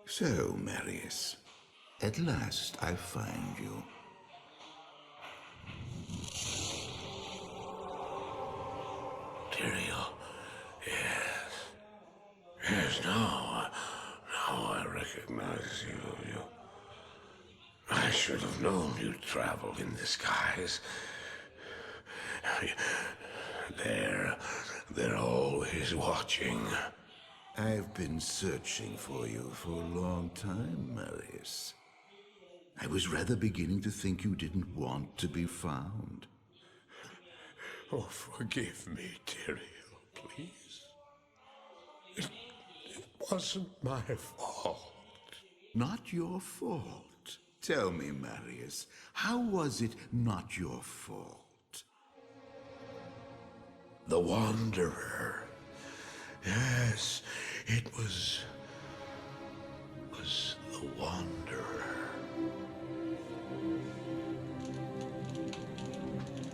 So, Marius, at last I find you. Tyrael, yes. Yes, now I recognize you. I should have known you'd travel in disguise. They're always watching. I've been searching for you for a long time, Marius. I was rather beginning to think you didn't want to be found. Oh, forgive me, Tyrael, please. It wasn't my fault. Not your fault. Tell me, Marius, how was it not your fault? The Wanderer. Yes, it was the Wanderer.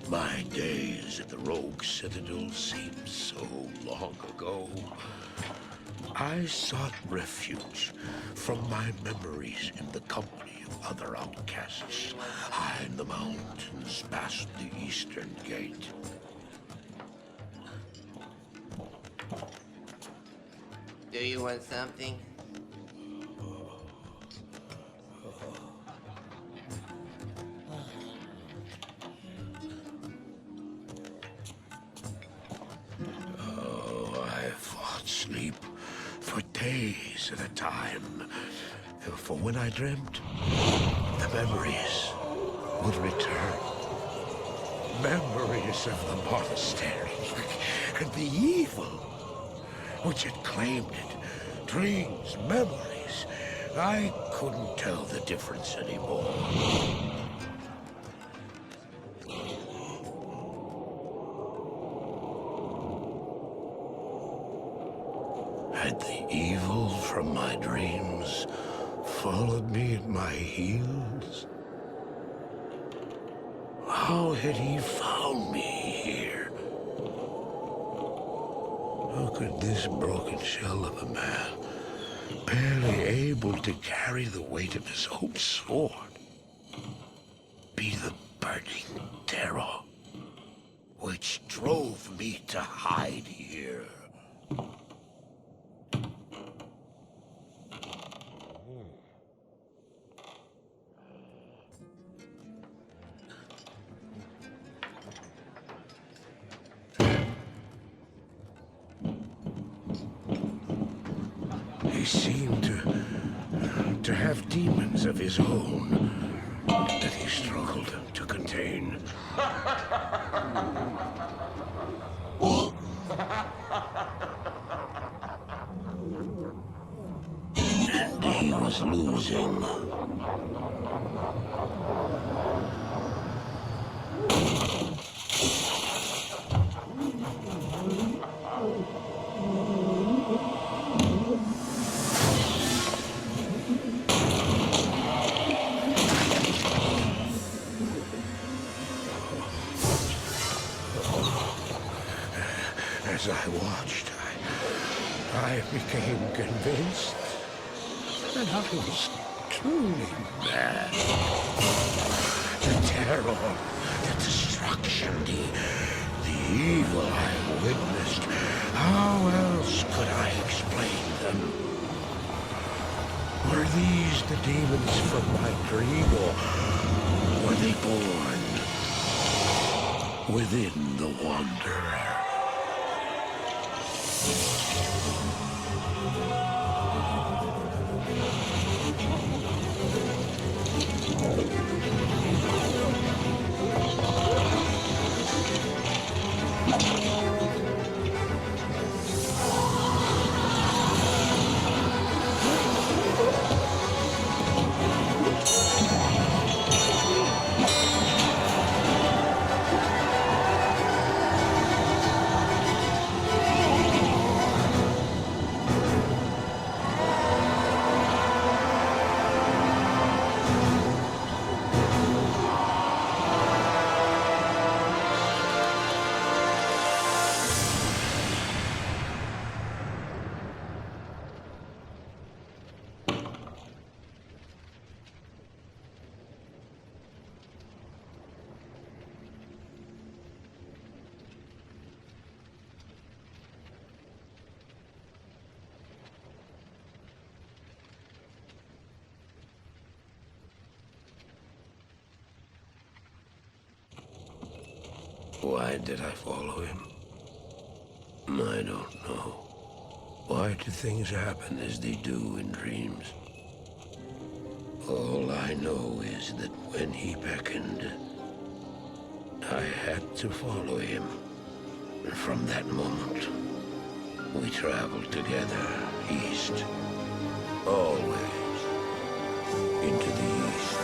My days at the Rogue Citadel seem so long ago. I sought refuge from my memories in the company of other outcasts, high in the mountains past the Eastern Gate. Do you want something? Oh, I fought sleep for days at a time. For when I dreamt, the memories would return. Memories of the monastery and the evil which had claimed it. Dreams, memories. I couldn't tell the difference anymore. Had the evil from my dreams followed me at my heels? How had he found me here? How could this broken shell of a man, barely able to carry the weight of his own sword, be the burning terror which drove me to hide here? He seemed to have demons of his own that he struggled to contain. And he was losing. As I watched, I became convinced that I was truly mad. The terror, the destruction, the evil I witnessed, how else could I explain them? Were these the demons from my dream, or were they born within the Wanderer? Why did I follow him? I don't know. Why do things happen as they do in dreams? All I know is that when he beckoned, I had to follow him. And from that moment, we traveled together east. Always into the east.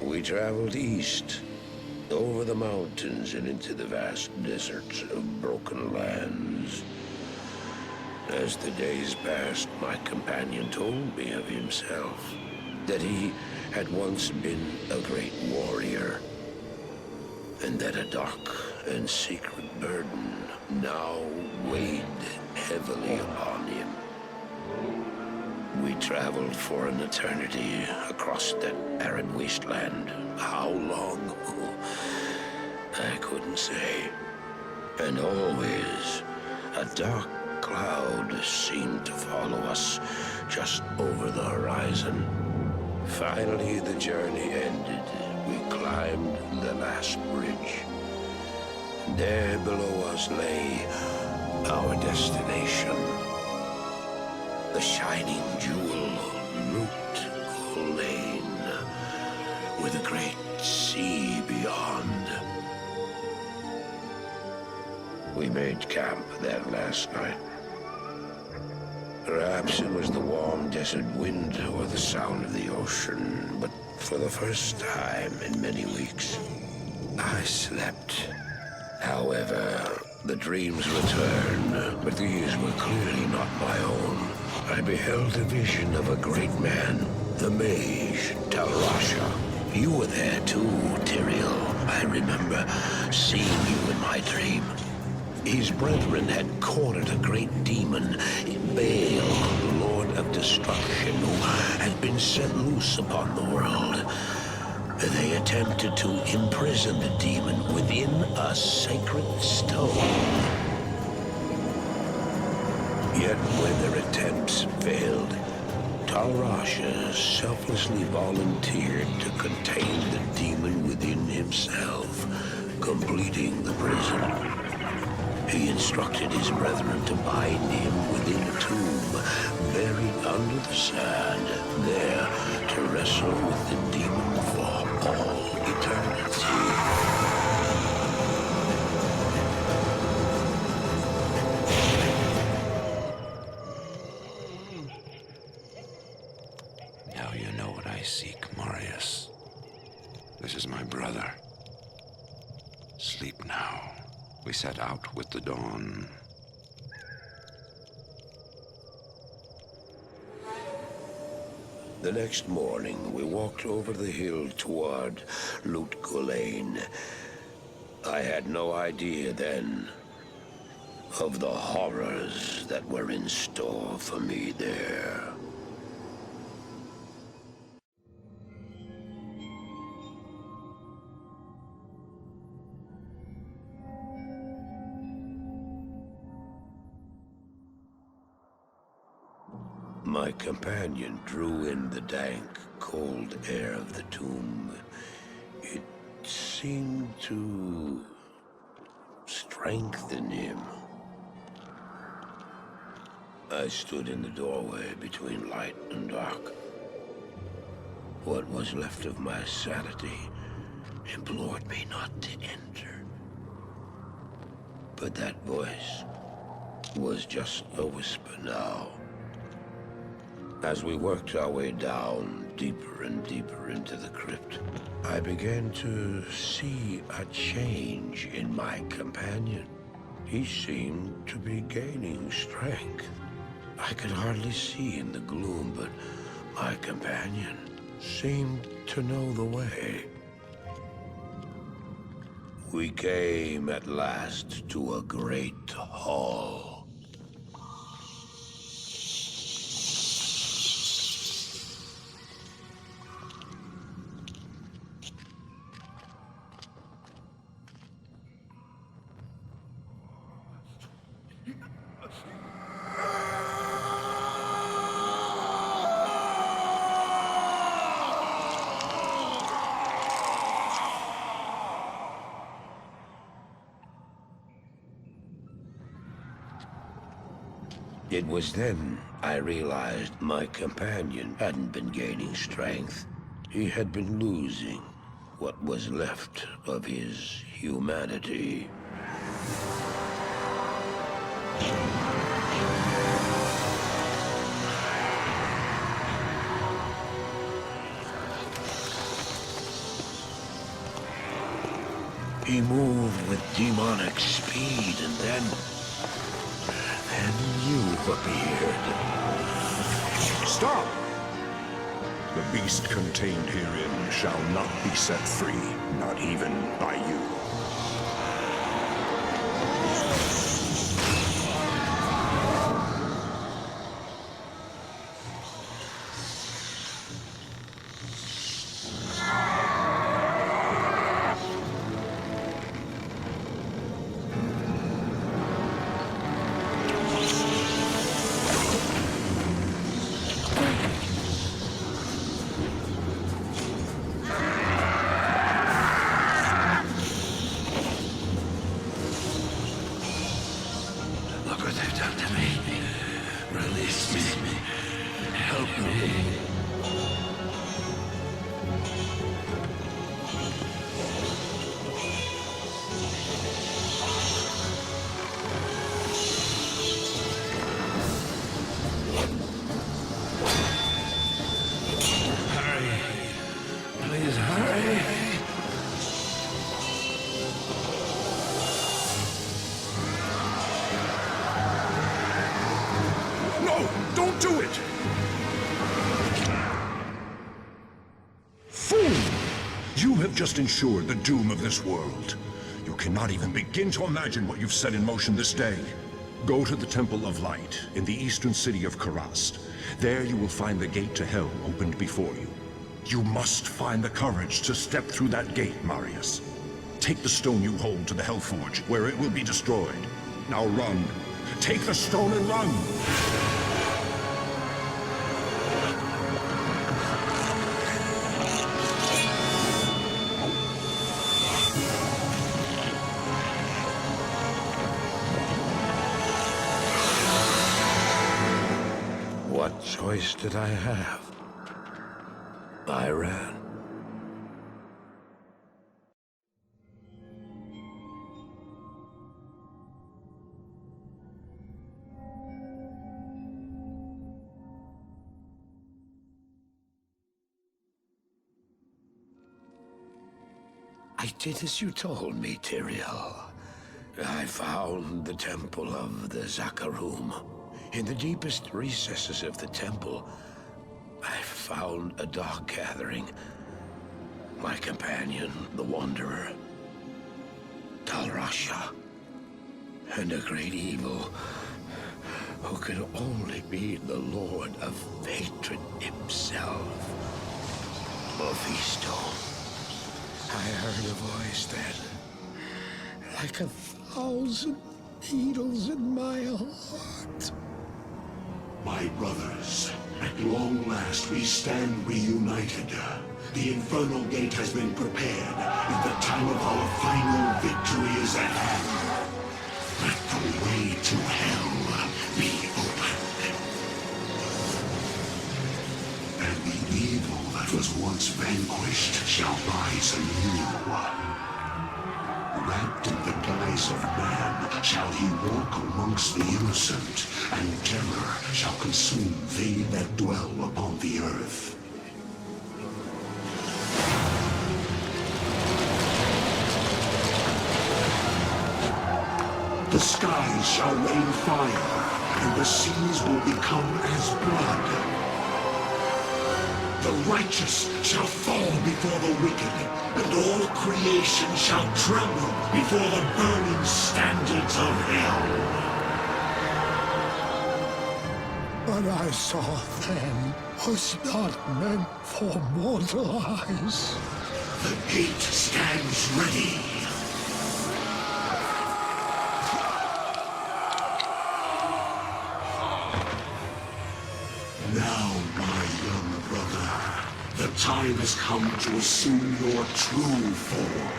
We traveled east, over the mountains and into the vast deserts of broken lands. As the days passed, my companion told me of himself, that he had once been a great warrior, and that a dark and secret burden now weighed heavily upon him. We traveled for an eternity across that arid wasteland. How long? I couldn't say. And always, a dark cloud seemed to follow us just over the horizon. Finally, the journey ended. We climbed the last bridge. There below us lay our destination. The shining jewel, Lane, with a great sea beyond. We made camp that last night. Perhaps it was the warm desert wind or the sound of the ocean, but for the first time in many weeks, I slept. However, the dreams returned, but these were clearly not my own. I beheld a vision of a great man, the mage, Talrasha. You were there too, Tyrael. I remember seeing you in my dream. His brethren had cornered a great demon, Baal, Lord of Destruction, who had been set loose upon the world. They attempted to imprison the demon within a sacred stone. Yet when their attempts failed, Talrasha selflessly volunteered to contain the demon within himself, completing the prison. He instructed his brethren to bind him within a tomb, buried under the sand, there to wrestle with the demon for all eternity. Now you know what I seek, Marius. This is my brother. Sleep now. We set out with the dawn. The next morning, we walked over the hill toward Lane. I had no idea then of the horrors that were in store for me there. My companion drew in the dank, cold air of the tomb. It seemed to strengthen him. I stood in the doorway between light and dark. What was left of my sanity implored me not to enter. But that voice was just a whisper now. As we worked our way down, deeper and deeper into the crypt, I began to see a change in my companion. He seemed to be gaining strength. I could hardly see in the gloom, but my companion seemed to know the way. We came at last to a great hall. It was then I realized my companion hadn't been gaining strength. He had been losing what was left of his humanity. He moved with demonic speed, and then you appeared. Stop! The beast contained herein shall not be set free, not even by you. Don't do it! Fool! You have just ensured the doom of this world. You cannot even begin to imagine what you've set in motion this day. Go to the Temple of Light in the eastern city of Karast. There you will find the gate to hell opened before you. You must find the courage to step through that gate, Marius. Take the stone you hold to the Hellforge, where it will be destroyed. Now run. Take the stone and run! What choice did I have? I ran. I did as you told me, Tyrael. I found the Temple of the Zakarum. In the deepest recesses of the temple, I found a dark gathering. My companion, the Wanderer. Talrasha, and a great evil who can only be the Lord of Hatred himself. Mephisto. I heard a voice then, like 1,000 needles in my heart. My brothers, at long last we stand reunited. The Infernal Gate has been prepared, and the time of our final victory is at hand. Let the way to hell be opened. And the evil that was once vanquished shall rise anew. Wrapped in the guise of man, shall he walk amongst the innocent, and terror shall consume they that dwell upon the earth. The skies shall rain fire, and the seas will become as blood. The righteous shall fall before the wicked, and all creation shall tremble before the burning standards of hell. What I saw then was not meant for mortal eyes. The gate stands ready. Now, my young brother, the time has come to assume your true form.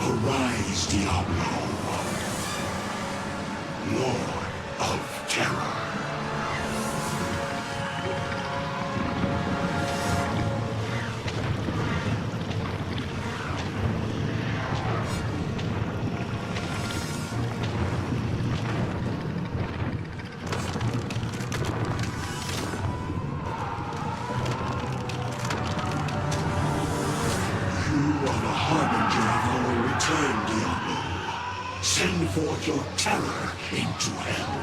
Arise, Diablo, Lord of Terror. Send forth your terror into hell.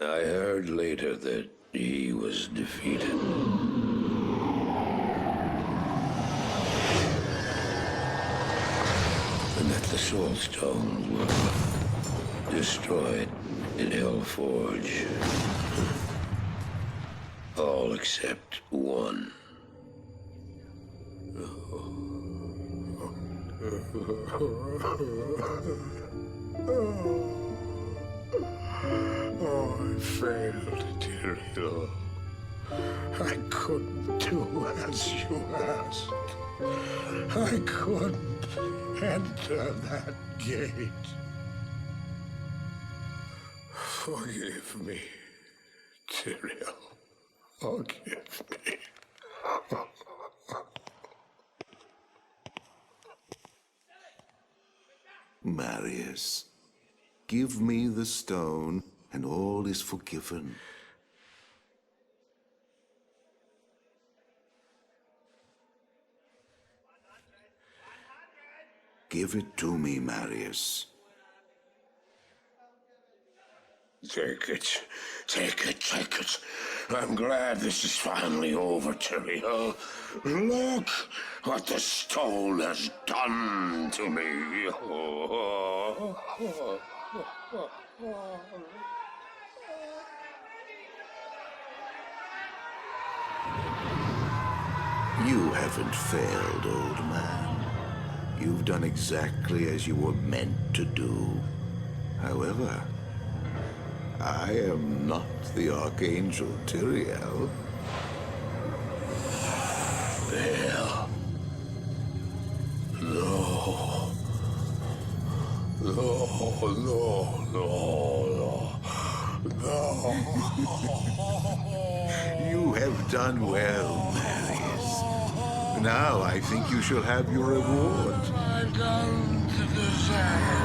I heard later that he was defeated. And that the Soul Stones were destroyed in Hellforge. All except one. Oh, I failed, Tyrael. I couldn't do as you asked. I couldn't enter that gate. Forgive me, Tyrael. Forgive me. Marius, give me the stone, and all is forgiven. Give it to me, Marius. Take it. Take it, take it. I'm glad this is finally over, Tyrael. Look what the stone has done to me. You haven't failed, old man. You've done exactly as you were meant to do. However, I am not the Archangel Tyrael. You have done well, Marius. Now I think you shall have your reward. I don't deserve.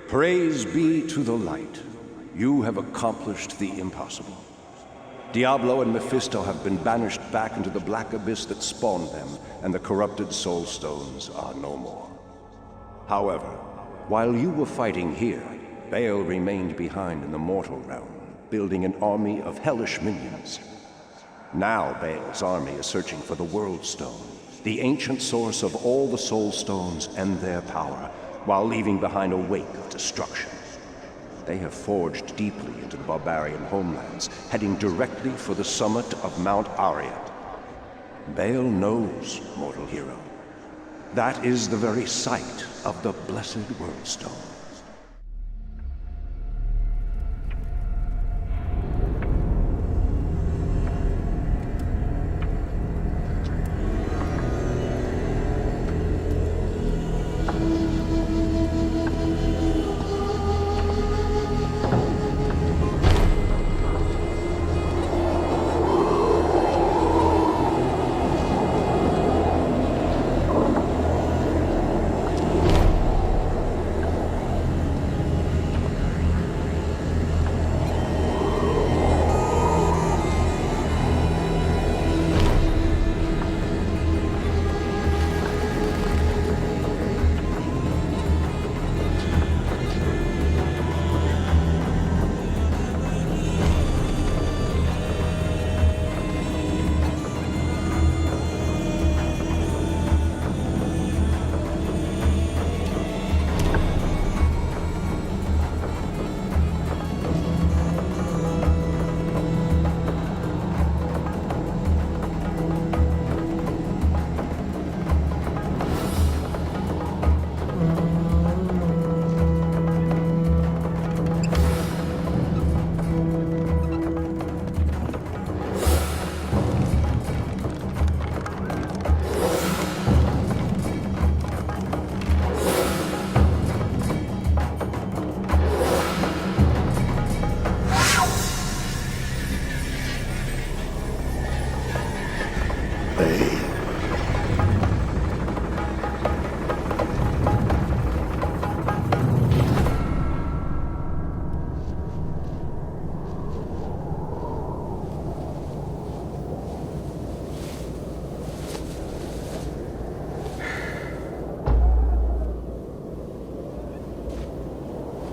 Praise be to the light. You have accomplished the impossible. Diablo and Mephisto have been banished back into the black abyss that spawned them, and the corrupted soul stones are no more. However, while you were fighting here, Baal remained behind in the mortal realm, building an army of hellish minions. Now Baal's army is searching for the World Stone, the ancient source of all the soul stones and their power, while leaving behind a wake of destruction. They have forged deeply into the barbarian homelands, heading directly for the summit of Mount Ariyat. Baal knows, mortal hero. That is the very site of the blessed World Stone.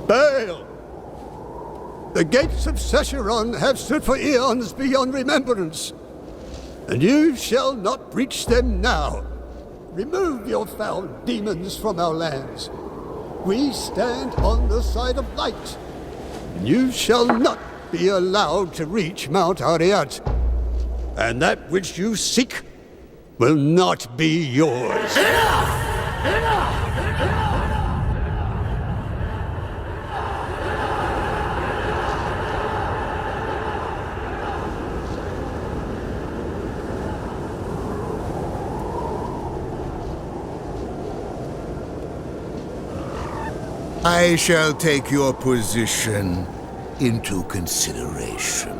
Baal! The gates of Sescheron have stood for eons beyond remembrance, and you shall not breach them now. Remove your foul demons from our lands. We stand on the side of light, and you shall not be allowed to reach Mount Ariyat. And that which you seek will not be yours. Enough! Enough! I shall take your position into consideration.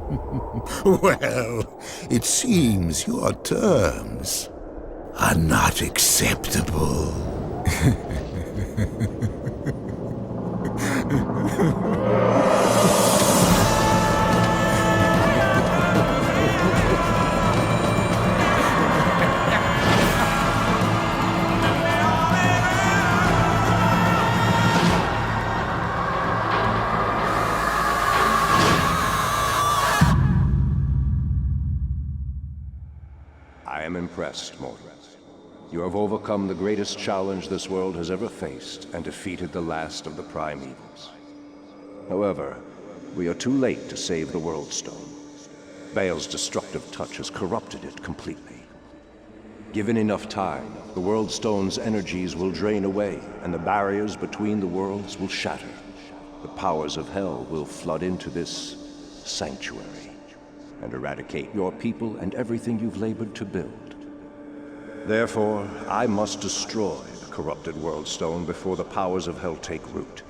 Well, it seems your terms are not acceptable. I am impressed, mortal. You have overcome the greatest challenge this world has ever faced and defeated the last of the prime evils. However, we are too late to save the World Stone. Baal's destructive touch has corrupted it completely. Given enough time, the World Stone's energies will drain away, and the barriers between the worlds will shatter. The powers of hell will flood into this sanctuary and eradicate your people and everything you've labored to build. Therefore, I must destroy the corrupted World Stone before the powers of hell take root.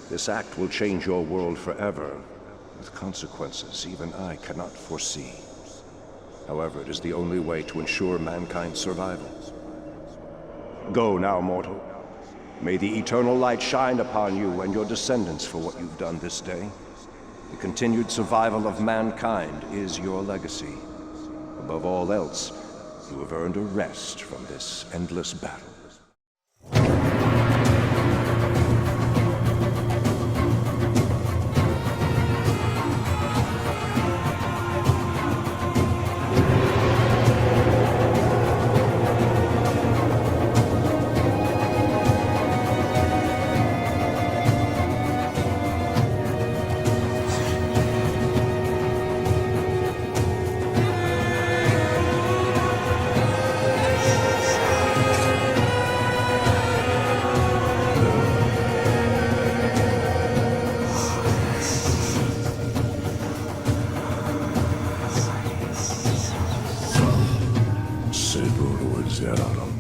This act will change your world forever, with consequences even I cannot foresee. However, it is the only way to ensure mankind's survival. Go now, mortal. May the eternal light shine upon you and your descendants for what you've done this day. The continued survival of mankind is your legacy. Above all else, you have earned a rest from this endless battle. Seguro será